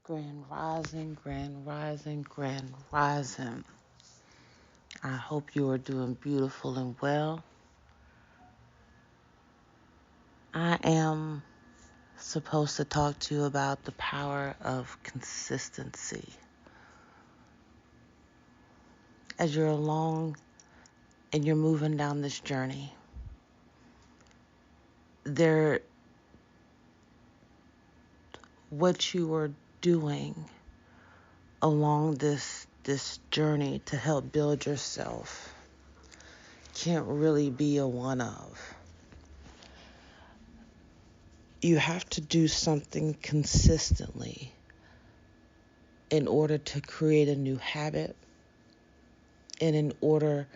Grand Rising, Grand Rising, Grand Rising. I hope you are doing beautiful and well. I am supposed to talk to you about the power of consistency. As you're along and you're moving down this journey, there, what you are doing along this journey to help build yourself can't really be a one of. You have to do something consistently in order to create a new habit and in order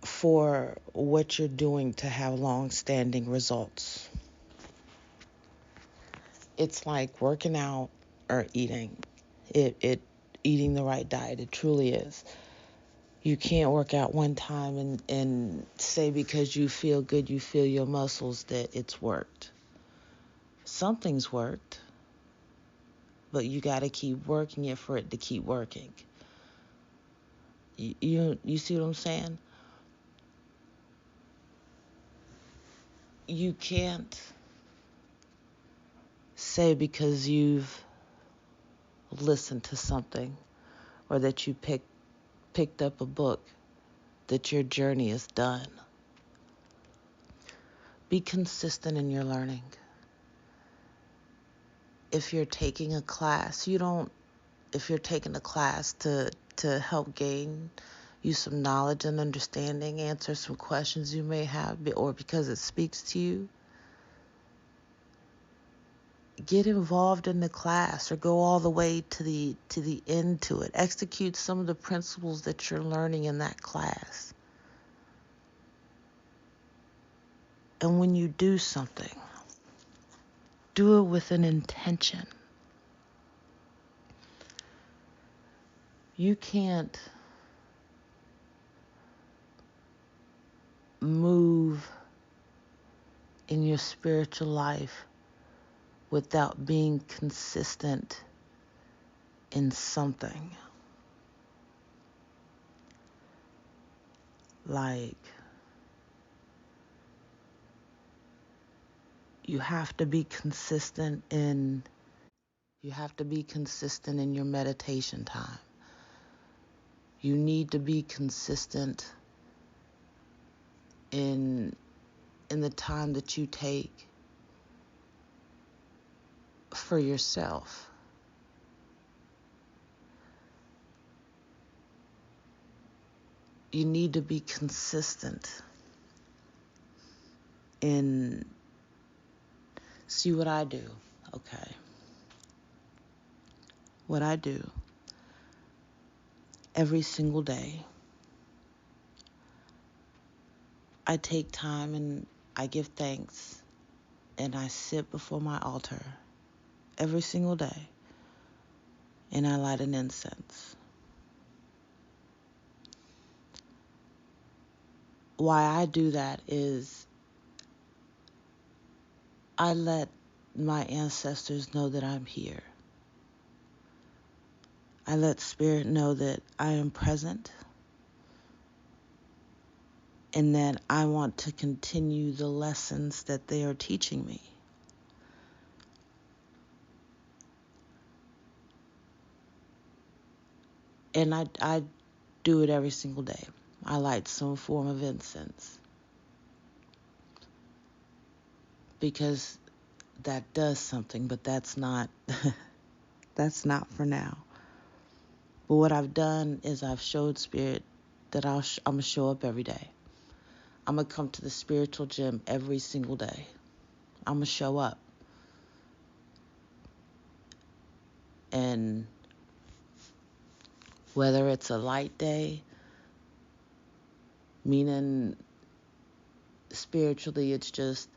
for what you're doing to have long-standing results. It's like working out or eating. It eating the right diet. It truly is. You can't work out one time and say because you feel good, you feel your muscles that it's worked. Something's worked, but you got to keep working it for it to keep working. You see what I'm saying? You can't say because you've listened to something or that you picked up a book that your journey is done. Be consistent in your learning. If you're taking a class, if you're taking a class to help gain you some knowledge and understanding, answer some questions you may have, or because it speaks to you, get involved in the class or go all the way to the end to it. Execute some of the principles that you're learning in that class. And when you do something, do it with an intention. You can't move in your spiritual life without being consistent in something. Like, you have to be consistent in your meditation time. You need to be consistent in the time that you take for yourself. You need to be consistent in, see what I do, okay? What I do every single day, I take time and I give thanks and I sit before my altar every single day and I light an incense. Why I do that is I let my ancestors know that I'm here. I let Spirit know that I am present and that I want to continue the lessons that they are teaching me. And I do it every single day. I light some form of incense because that does something, but that's not that's not for now. But what I've done is I've showed Spirit that I'm gonna show up every day. I'm gonna come to the spiritual gym every single day. I'm gonna show up. And whether it's a light day, meaning spiritually it's just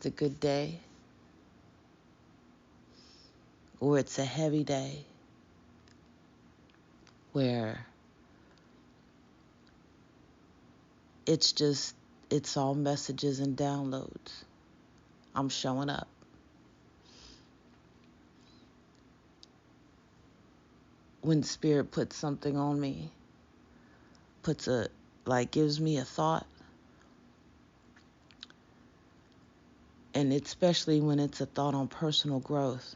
a good day, or it's a heavy day where it's all messages and downloads. I'm showing up. when Spirit puts something on me, gives me a thought, and especially when it's a thought on personal growth,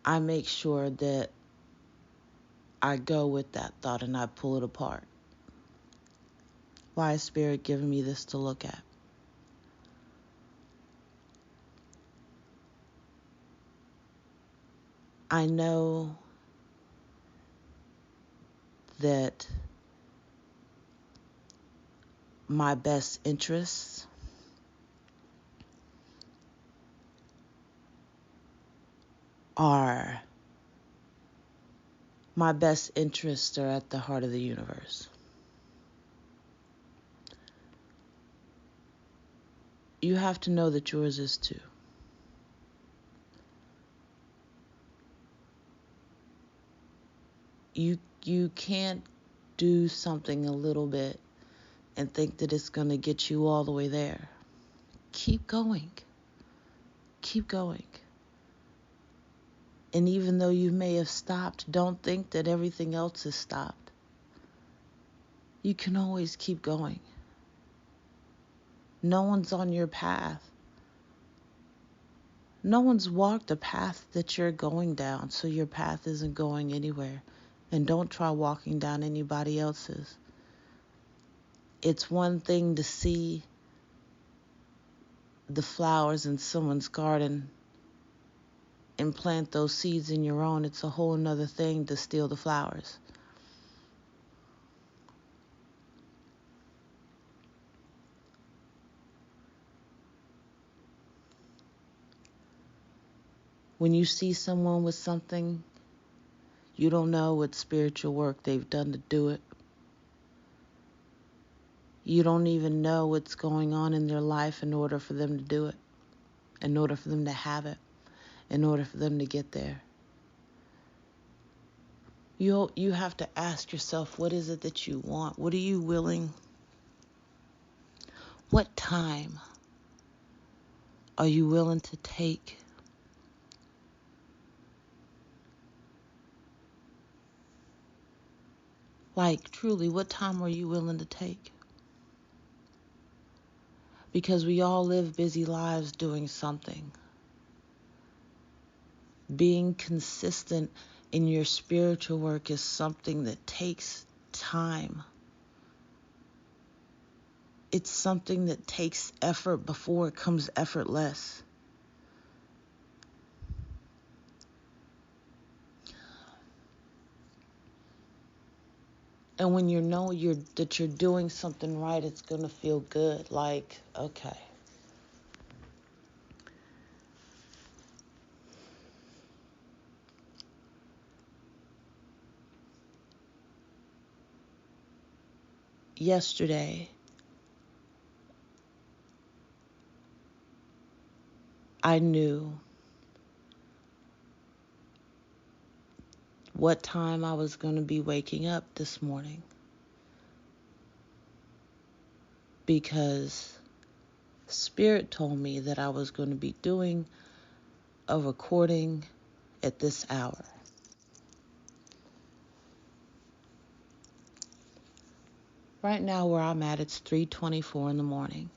I make sure that I go with that thought and I pull it apart. Why is Spirit giving me this to look at? I know that my best interests are at the heart of the universe. You have to know that yours is too. You can't do something a little bit and think that it's going to get you all the way there. Keep going. Keep going. And even though you may have stopped, don't think that everything else has stopped. You can always keep going. No one's on your path. No one's walked the path that you're going down, so your path isn't going anywhere. And don't try walking down anybody else's. It's one thing to see the flowers in someone's garden and plant those seeds in your own. It's a whole nother thing to steal the flowers. When you see someone with something, you don't know what spiritual work they've done to do it. You don't even know what's going on in their life in order for them to do it, in order for them to have it, in order for them to get there. You have to ask yourself, what is it that you want? What are you willing? What time are you willing to take? Like, truly, what time are you willing to take? Because we all live busy lives doing something. Being consistent in your spiritual work is something that takes time. It's something that takes effort before it comes effortless. And when you know that you're doing something right, it's going to feel good. Like, okay. Yesterday, I knew what time I was going to be waking up this morning, because Spirit told me that I was going to be doing a recording at this hour. Right now where I'm at, it's 3:24 in the morning.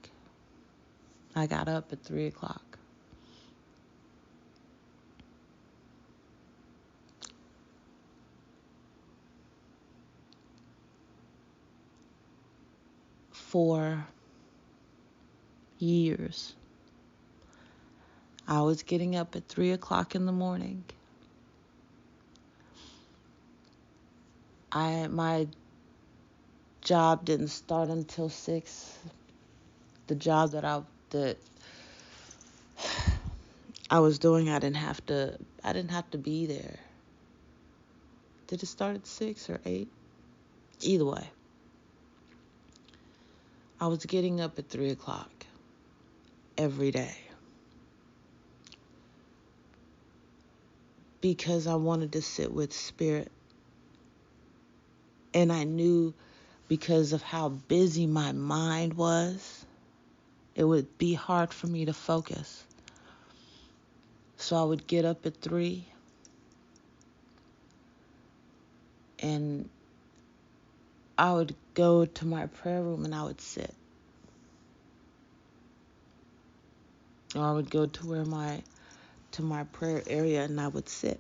I got up at 3 o'clock. For years, I was getting up at 3 o'clock in the morning. My job didn't start until 6. The job that I was doing, I didn't have to be there. Did it start at 6 or 8? Either way, I was getting up at 3 o'clock every day because I wanted to sit with Spirit. And I knew, because of how busy my mind was, it would be hard for me to focus. So I would get up at 3, and I would go to my prayer room and I would sit. Or I would go to my prayer area and I would sit.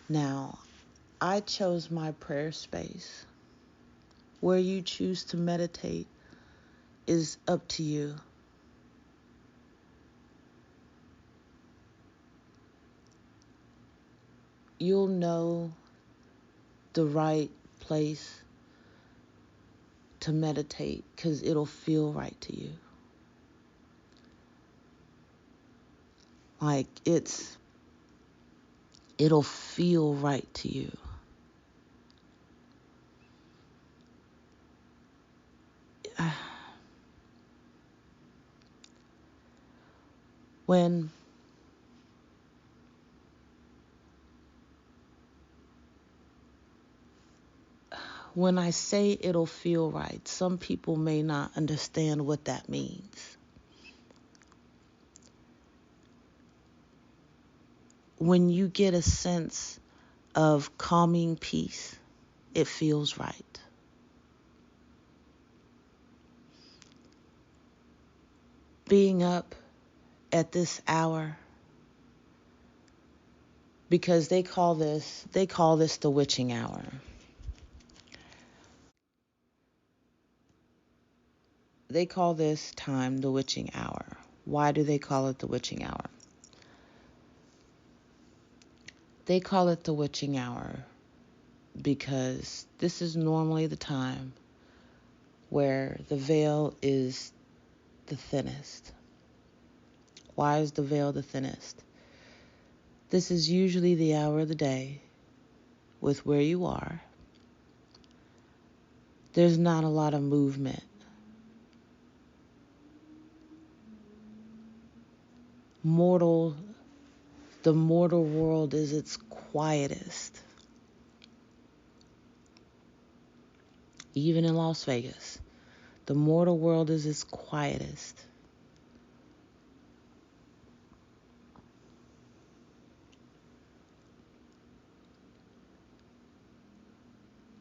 Now, I chose my prayer space. Where you choose to meditate is up to you. You'll know the right place to meditate because it'll feel right to you. Like it'll feel right to you. When I say it'll feel right, some people may not understand what that means. When you get a sense of calming peace, it feels right. Being up at this hour, because they call this the witching hour. They call this time the witching hour. Why do they call it the witching hour? They call it the witching hour because this is normally the time where the veil is the thinnest. Why is the veil the thinnest? This is usually the hour of the day with where you are. There's not a lot of movement. The mortal world is its quietest. Even in Las Vegas, the mortal world is its quietest.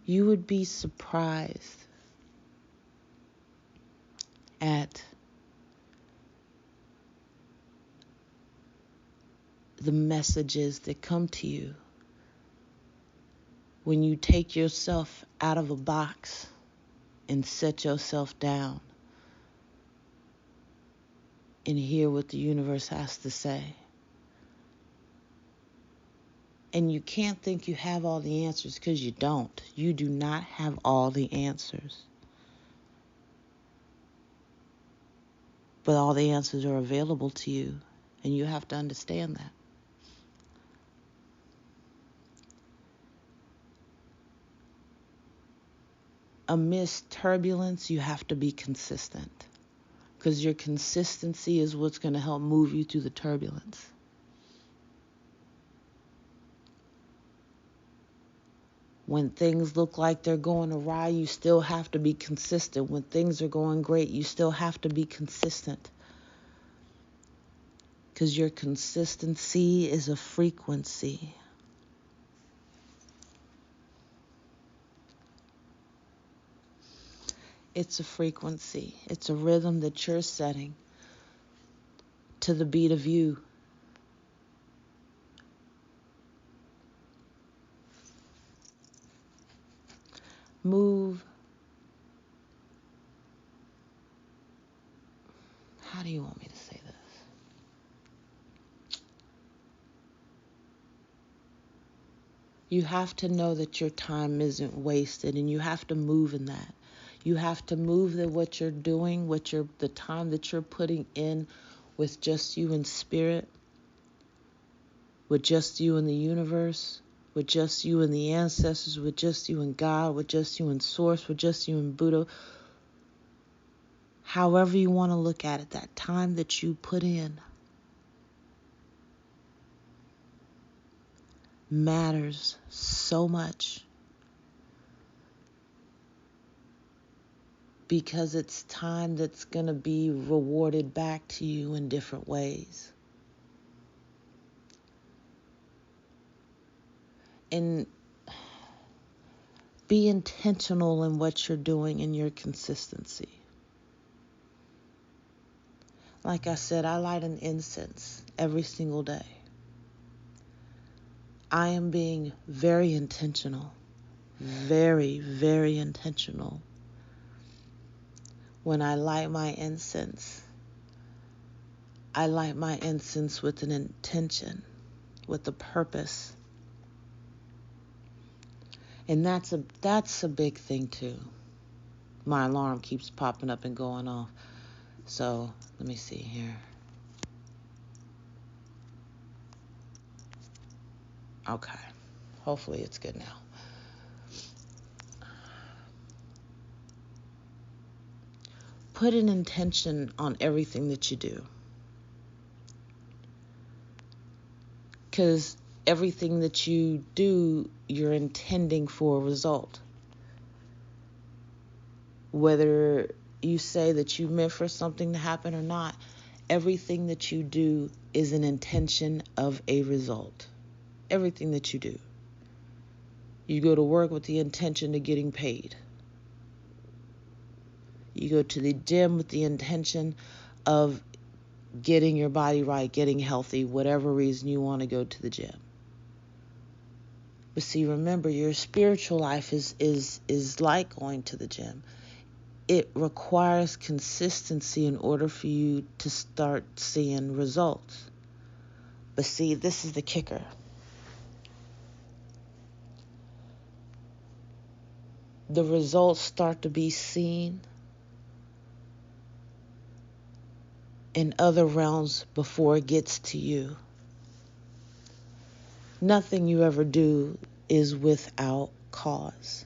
You would be surprised at the messages that come to you when you take yourself out of a box and set yourself down and hear what the universe has to say. And you can't think you have all the answers because you don't. You do not have all the answers. But all the answers are available to you, and you have to understand that. Amidst turbulence, you have to be consistent, because your consistency is what's going to help move you through the turbulence. When things look like they're going awry, you still have to be consistent. When things are going great, you still have to be consistent. Because your consistency is a frequency. It's a frequency. It's a rhythm that you're setting to the beat of you. Move. How do you want me to say this? You have to know that your time isn't wasted, and you have to move in that. You have to move that what you're doing, the time that you're putting in with just you in spirit, with just you in the universe, with just you and the ancestors, with just you and God, with just you and Source, with just you and Buddha. However you want to look at it, that time that you put in matters so much. because it's time that's going to be rewarded back to you in different ways. And be intentional in what you're doing and your consistency. Like I said, I light an incense every single day. I am being very intentional, very, very intentional. When I light my incense, I light my incense with an intention, with a purpose. And that's a big thing too. My alarm keeps popping up and going off. So let me see here. Okay. Hopefully it's good now. Put an intention on everything that you do. Because everything that you do, you're intending for a result. Whether you say that you meant for something to happen or not, everything that you do is an intention of a result. Everything that you do. You go to work with the intention of getting paid. You go to the gym with the intention of getting your body right, getting healthy, whatever reason you want to go to the gym. But see, remember, your spiritual life is like going to the gym. It requires consistency in order for you to start seeing results. But see, this is the kicker. The results start to be seen in other realms before it gets to you. Nothing you ever do is without cause.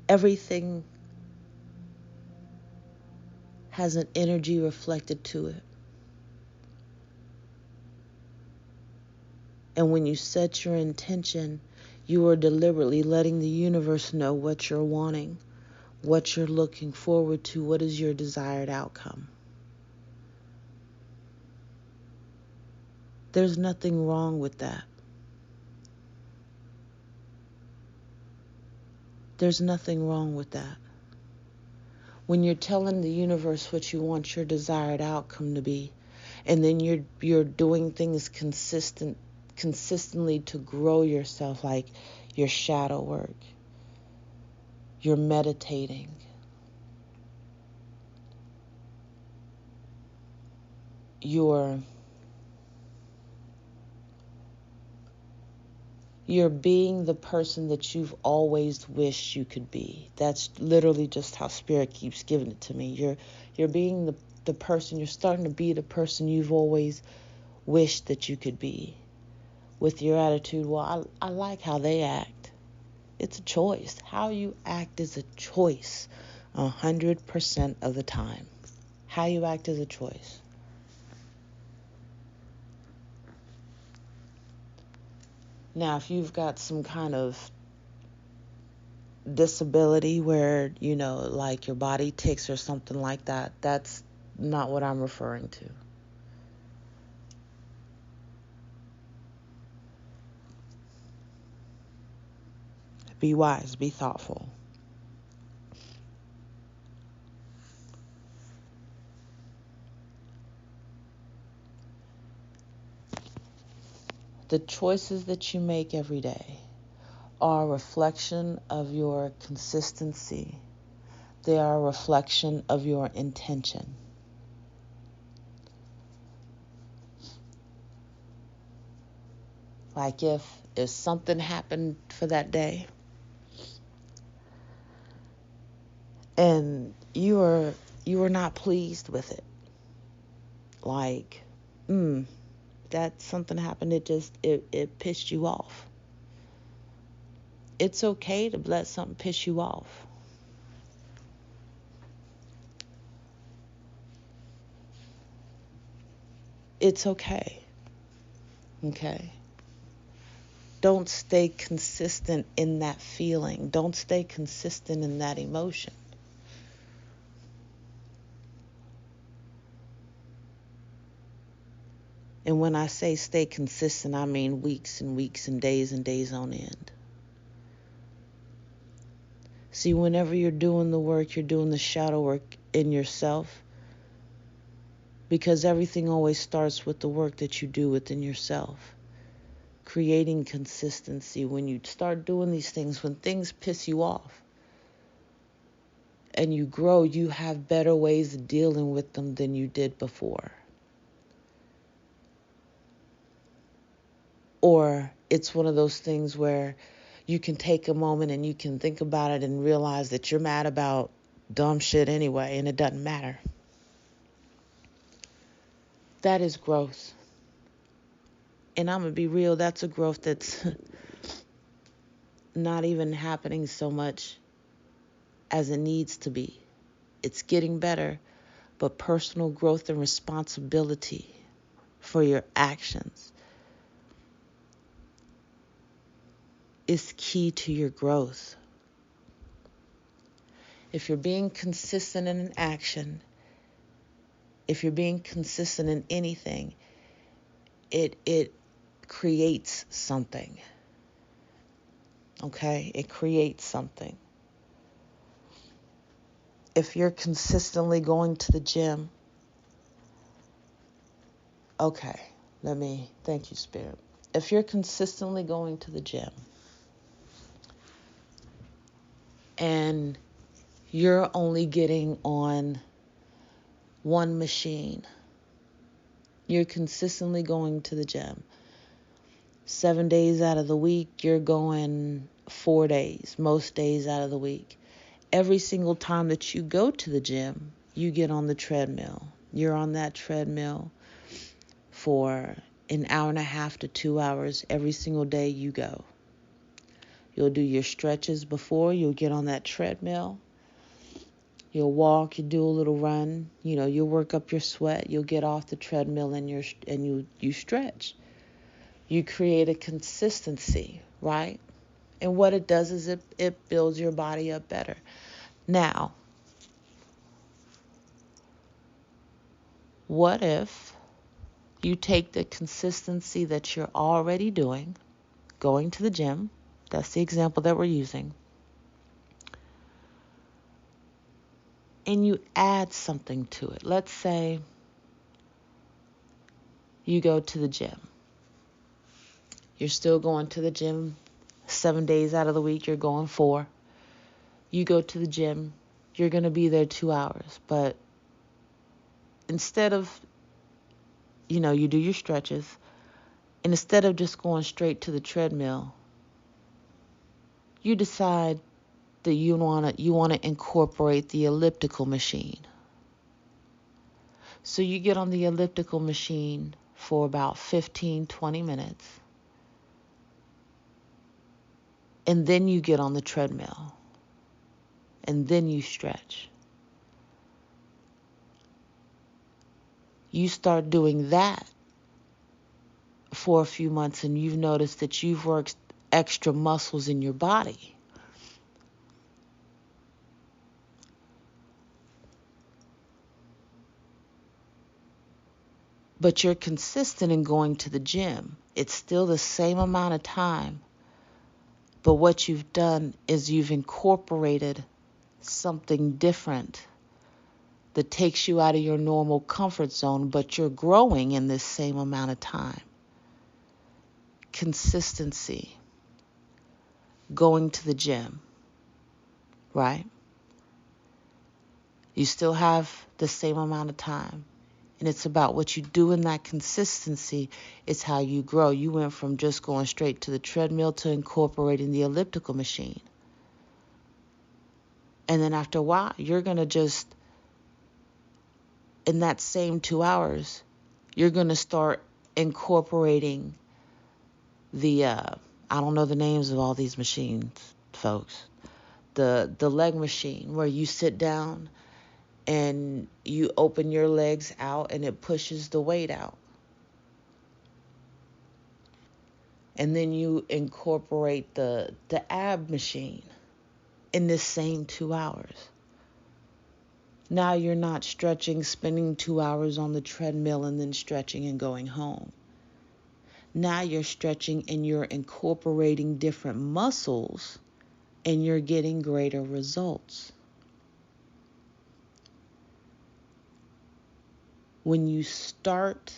Everything has an energy reflected to it. And when you set your intention, you are deliberately letting the universe know what you're wanting, what you're looking forward to, what is your desired outcome. There's nothing wrong with that. There's nothing wrong with that. When you're telling the universe what you want your desired outcome to be, and then you're doing things consistently to grow yourself, like your shadow work, you're meditating, you're being the person that you've always wished you could be. That's literally just how Spirit keeps giving it to me. You're being the person, you're starting to be the person you've always wished that you could be. With your attitude, well, I like how they act. It's a choice. How you act is a choice 100% of the time. How you act is a choice. Now, if you've got some kind of disability where, like your body tics or something like that, that's not what I'm referring to. Be wise, be thoughtful. The choices that you make every day are a reflection of your consistency. They are a reflection of your intention. Like if something happened for that day and you were not pleased with it, like that something happened, it pissed you off. It's okay to let something piss you off. It's okay. Okay? Don't stay consistent in that feeling. Don't stay consistent in that emotion. And when I say stay consistent, I mean weeks and weeks and days on end. See, whenever you're doing the work, you're doing the shadow work in yourself, because everything always starts with the work that you do within yourself. Creating consistency. When you start doing these things, when things piss you off and you grow, you have better ways of dealing with them than you did before. Or it's one of those things where you can take a moment and you can think about it and realize that you're mad about dumb shit anyway, and it doesn't matter. That is growth. And I'm going to be real, that's a growth that's not even happening so much as it needs to be. It's getting better, but personal growth and responsibility for your actions is key to your growth. If you're being consistent in an action, if you're being consistent in anything, it creates something. Okay? It creates something. If you're consistently going to the gym, okay, thank you, Spirit. If you're consistently going to the gym and you're only getting on one machine, you're consistently going to the gym. 7 days out of the week, you're going 4 days, most days out of the week. Every single time that you go to the gym, you get on the treadmill. You're on that treadmill for an hour and a half to 2 hours every single day you go. You'll do your stretches before, you'll get on that treadmill. You'll walk, you do a little run, you'll work up your sweat, you'll get off the treadmill and you stretch. You create a consistency, right? And what it does is it builds your body up better. Now, what if you take the consistency that you're already doing, going to the gym, that's the example that we're using, and you add something to it. Let's say you go to the gym. You're still going to the gym 7 days out of the week, you're going 4. You go to the gym, you're going to be there 2 hours. But instead of, you do your stretches, and instead of just going straight to the treadmill, you decide that you want to incorporate the elliptical machine. So you get on the elliptical machine for about 15, 20 minutes. And then you get on the treadmill. And then you stretch. You start doing that for a few months and you've noticed that you've worked extra muscles in your body. But you're consistent in going to the gym. It's still the same amount of time. But what you've done is you've incorporated something different that takes you out of your normal comfort zone, but you're growing in this same amount of time. Consistency. Going to the gym, right? You still have the same amount of time. And it's about what you do in that consistency. It's how you grow. You went from just going straight to the treadmill to incorporating the elliptical machine. And then after a while, you're going to just, in that same 2 hours, you're going to start incorporating the, I don't know the names of all these machines, folks. The leg machine where you sit down and you open your legs out and it pushes the weight out. And then you incorporate the ab machine in this same 2 hours. Now you're not stretching, spending 2 hours on the treadmill and then stretching and going home. Now you're stretching and you're incorporating different muscles and you're getting greater results. When you start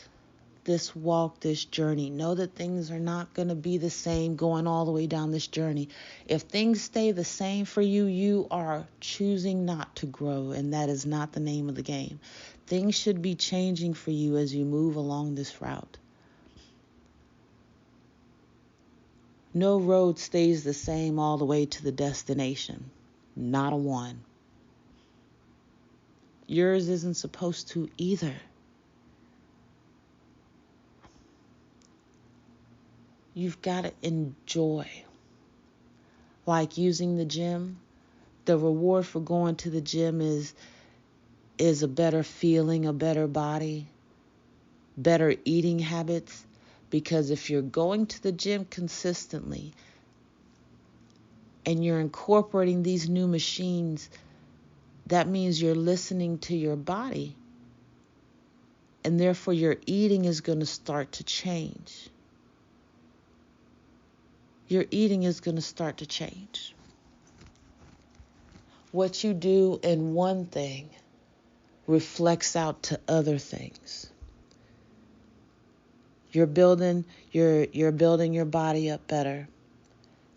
this walk, this journey, know that things are not going to be the same going all the way down this journey. If things stay the same for you, you are choosing not to grow, and that is not the name of the game. Things should be changing for you as you move along this route. No road stays the same all the way to the destination. Not a one. Yours isn't supposed to either. You've got to enjoy. Like using the gym, the reward for going to the gym is a better feeling, a better body, better eating habits. Because if you're going to the gym consistently and you're incorporating these new machines, that means you're listening to your body. And therefore your eating is going to start to change. Your eating is going to start to change. What you do in one thing reflects out to other things. You're building your body up better.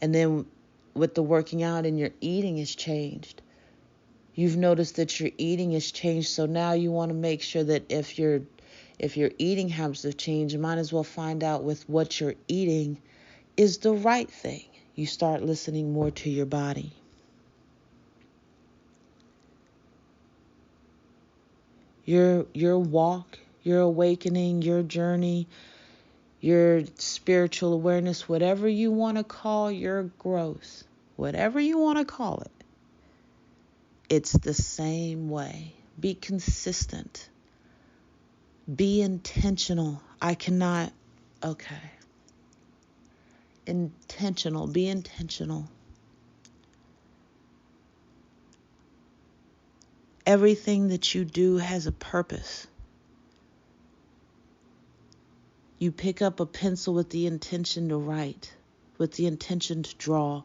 And then with the working out and your eating has changed. You've noticed that your eating has changed, so now you want to make sure that if your eating habits have changed, you might as well find out with what you're eating is the right thing. You start listening more to your body. Your walk, your awakening, your journey, your spiritual awareness, whatever you want to call your growth, whatever you want to call it, it's the same way. Be consistent. Be intentional. Intentional. Be intentional. Everything that you do has a purpose. You pick up a pencil with the intention to write, with the intention to draw.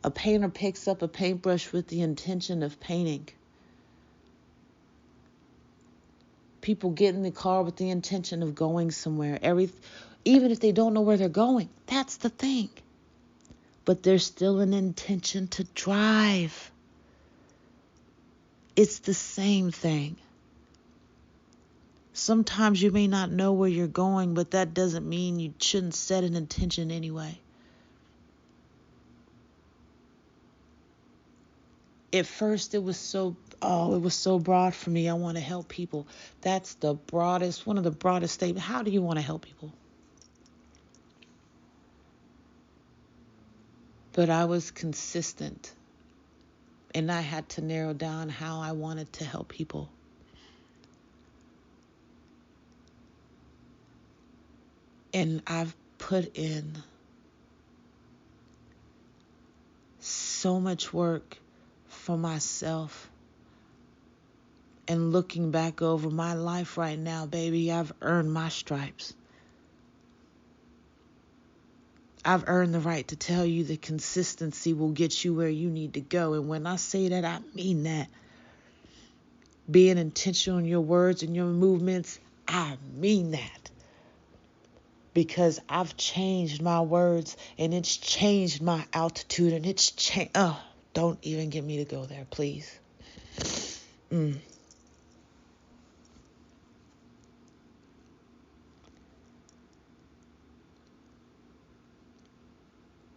A painter picks up a paintbrush with the intention of painting. People get in the car with the intention of going somewhere. Even if they don't know where they're going, that's the thing. But there's still an intention to drive. It's the same thing. Sometimes you may not know where you're going, but that doesn't mean you shouldn't set an intention anyway. At first it was so broad for me. I want to help people. That's one of the broadest statements. How do you want to help people? But I was consistent, and I had to narrow down how I wanted to help people. And I've put in so much work for myself. And looking back over my life right now, baby, I've earned my stripes. I've earned the right to tell you that consistency will get you where you need to go. And when I say that, I mean that. Being intentional in your words and your movements, I mean that. Because I've changed my words and it's changed my altitude and it's changed. Oh, don't even get me to go there, please.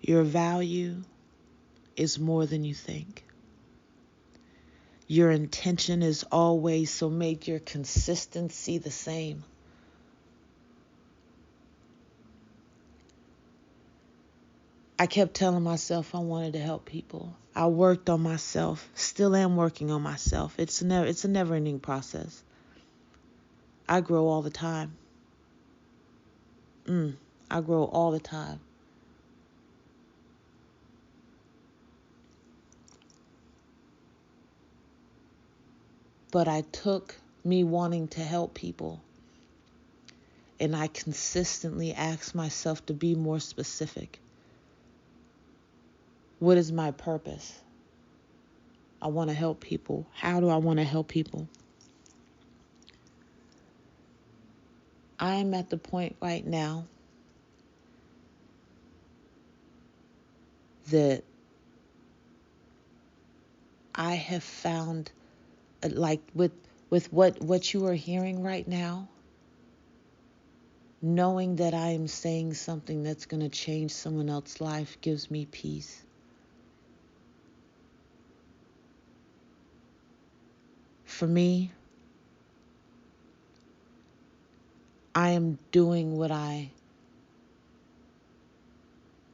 Your value is more than you think. Your intention is always, so make your consistency the same. I kept telling myself I wanted to help people. I worked on myself, still am working on myself. It's a never-ending process. I grow all the time. I grow all the time. But I took me wanting to help people, and I consistently asked myself to be more specific. What is my purpose? I want to help people. How do I want to help people? I am at the point right now that I have found, like with what you are hearing right now, knowing that I am saying something that's going to change someone else's life gives me peace. For me, I am doing what I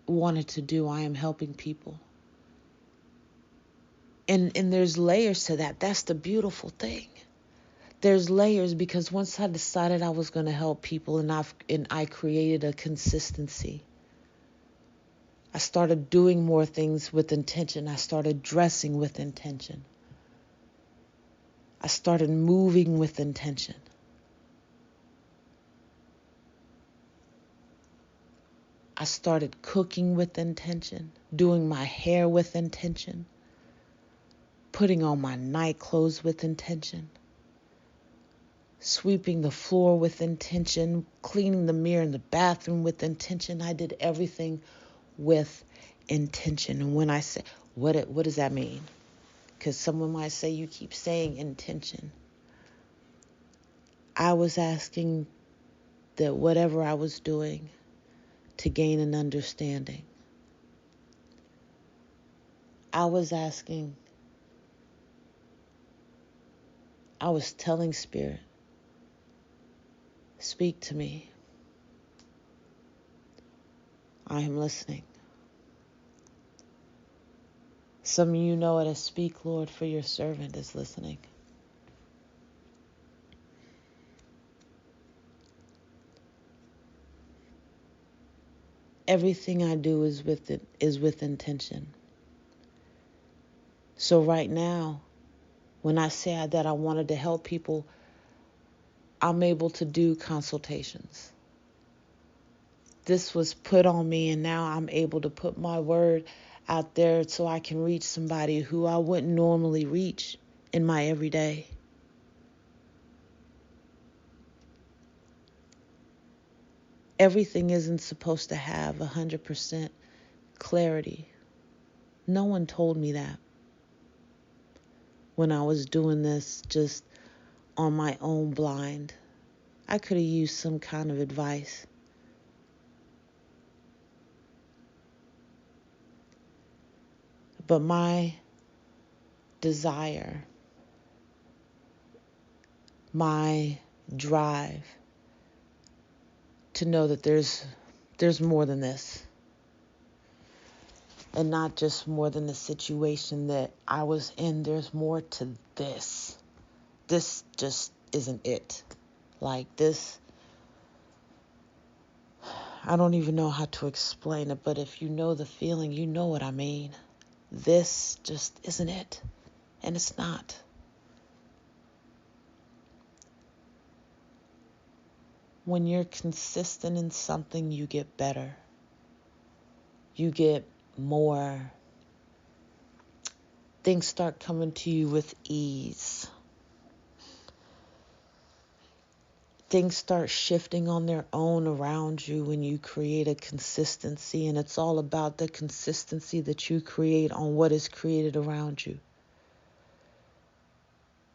wanted to do. I am helping people. And there's layers to that. That's the beautiful thing. There's layers, because once I decided I was going to help people, and I created a consistency. I started doing more things with intention. I started dressing with intention. I started moving with intention. I started cooking with intention, doing my hair with intention, putting on my night clothes with intention, sweeping the floor with intention, cleaning the mirror in the bathroom with intention. I did everything with intention. And when I say, what does that mean? Because someone might say, you keep saying intention. I was asking that whatever I was doing to gain an understanding. I was telling Spirit, speak to me. I am listening. Some of you know it as speak, Lord, for your servant is listening. Everything I do is with intention. So right now, when I say that I wanted to help people, I'm able to do consultations. This was put on me, and now I'm able to put my word out there so I can reach somebody who I wouldn't normally reach in my everyday. Everything isn't supposed to have 100% clarity. No one told me that when I was doing this just on my own blind. I could have used some kind of advice. But my desire, my drive to know that there's more than this. And not just more than the situation that I was in. There's more to this. This just isn't it. Like this, I don't even know how to explain it, but if you know the feeling, you know what I mean. This just isn't it. And it's not. When you're consistent in something, you get better. You get more. Things start coming to you with ease. Things start shifting on their own around you when you create a consistency, and it's all about the consistency that you create on what is created around you.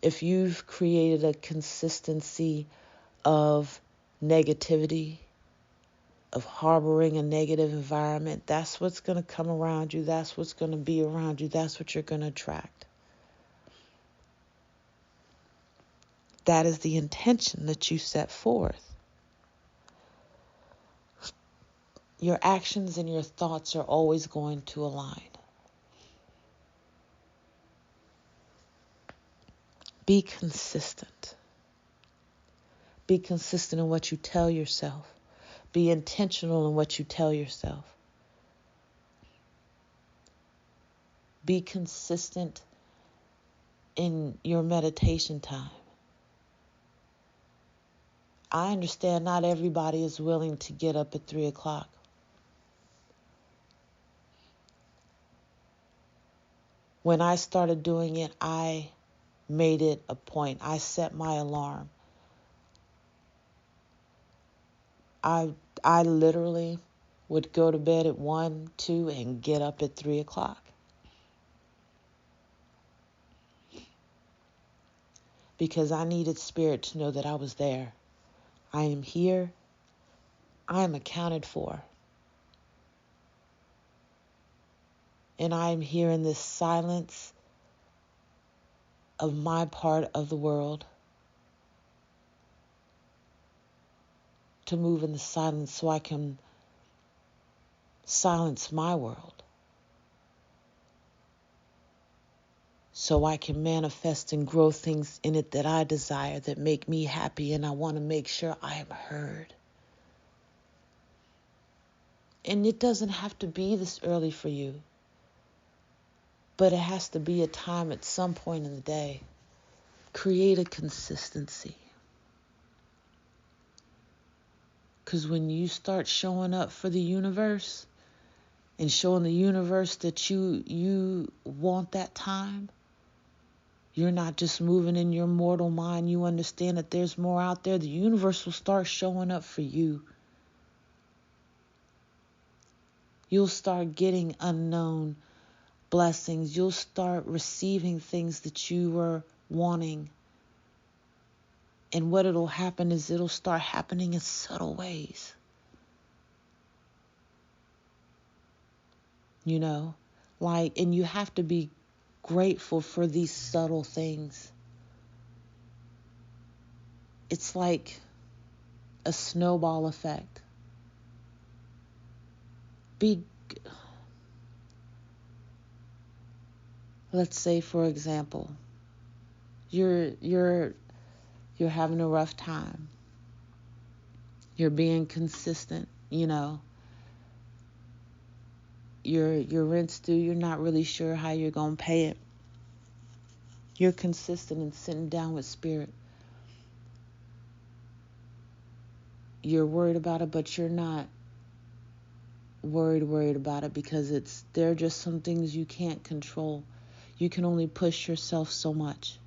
If you've created a consistency of negativity, of harboring a negative environment, that's what's going to come around you. That's what's going to be around you. That's what you're going to attract. That is the intention that you set forth. Your actions and your thoughts are always going to align. Be consistent. Be consistent in what you tell yourself. Be intentional in what you tell yourself. Be consistent in your meditation time. I understand not everybody is willing to get up at 3 o'clock. When I started doing it, I made it a point. I set my alarm. I literally would go to bed at 1, 2, and get up at 3 o'clock. Because I needed spirit to know that I was there. I am here. I am accounted for. And I am here in this silence of my part of the world to move in the silence so I can silence my world. So I can manifest and grow things in it that I desire, that make me happy, and I want to make sure I am heard. And it doesn't have to be this early for you, but it has to be a time at some point in the day. Create a consistency. Because when you start showing up for the universe and showing the universe that you want that time, you're not just moving in your mortal mind. You understand that there's more out there. The universe will start showing up for you. You'll start getting unknown blessings. You'll start receiving things that you were wanting. And what it'll happen is it'll start happening in subtle ways. You know, and you have to be grateful for these subtle things. It's like a snowball effect. Let's say, for example, you're having a rough time. You're being consistent, you know. Your rent's due, you're not really sure how you're going to pay it. You're consistent in sitting down with spirit. You're worried about it, but you're not worried about it because there are just some things you can't control. You can only push yourself so much.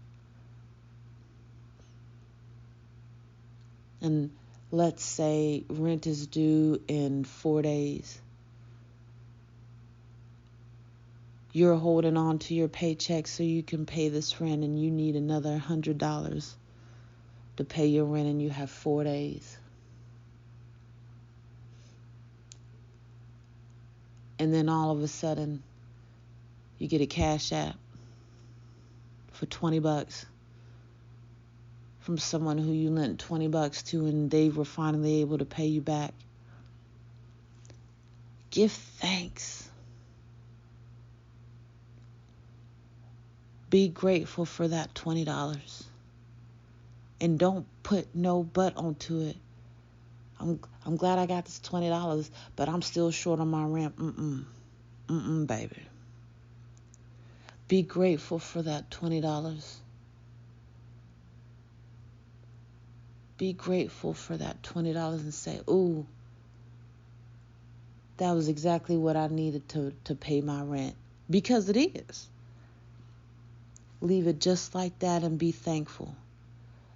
And let's say rent is due in 4 days. You're holding on to your paycheck so you can pay this rent, and you need another $100 to pay your rent, and you have 4 days. And then all of a sudden, you get a Cash App for $20 from someone who you lent $20 to, and they were finally able to pay you back. Give thanks. Be grateful for that $20. And don't put no but onto it. I'm glad I got this $20, but I'm still short on my rent. Baby. Be grateful for that $20. Be grateful for that $20 and say, ooh, that was exactly what I needed to pay my rent. Because it is. Leave it just like that and be thankful.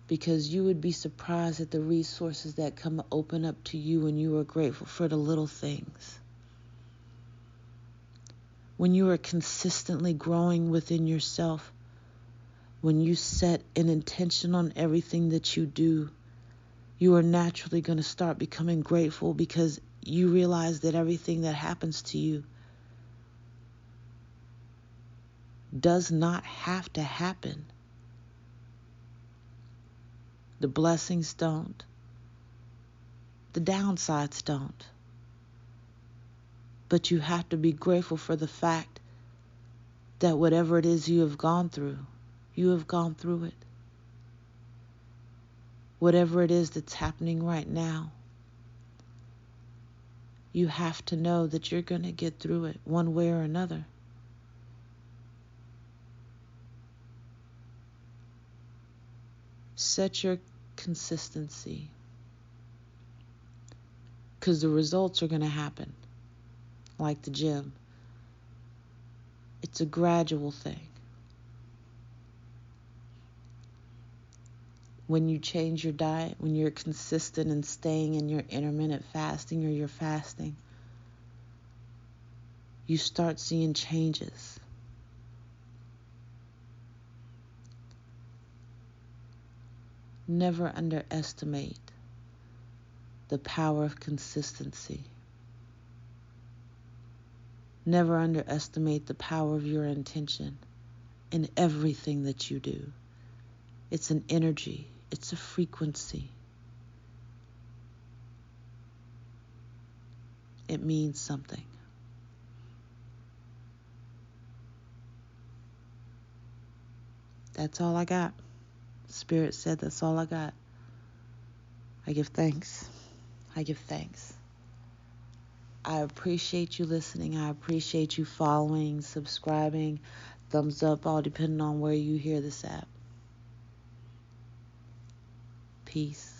Because you would be surprised at the resources that come open up to you when you are grateful for the little things. When you are consistently growing within yourself, when you set an intention on everything that you do, you are naturally going to start becoming grateful because you realize that everything that happens to you does not have to happen. The blessings don't. The downsides don't. But you have to be grateful for the fact that whatever it is you have gone through it. Whatever it is that's happening right now, You have to know that you're going to get through it one way or another. Set your consistency, because the results are going to happen. Like the gym, it's a gradual thing. When you change your diet, when you're consistent in staying in your intermittent fasting or your fasting, you start seeing changes. Never underestimate the power of consistency. Never underestimate the power of your intention in everything that you do. It's an energy. It's a frequency. It means something. That's all I got. Spirit said that's all I got. I give thanks. I give thanks. I appreciate you listening. I appreciate you following, subscribing, thumbs up, all depending on where you hear this at. Peace.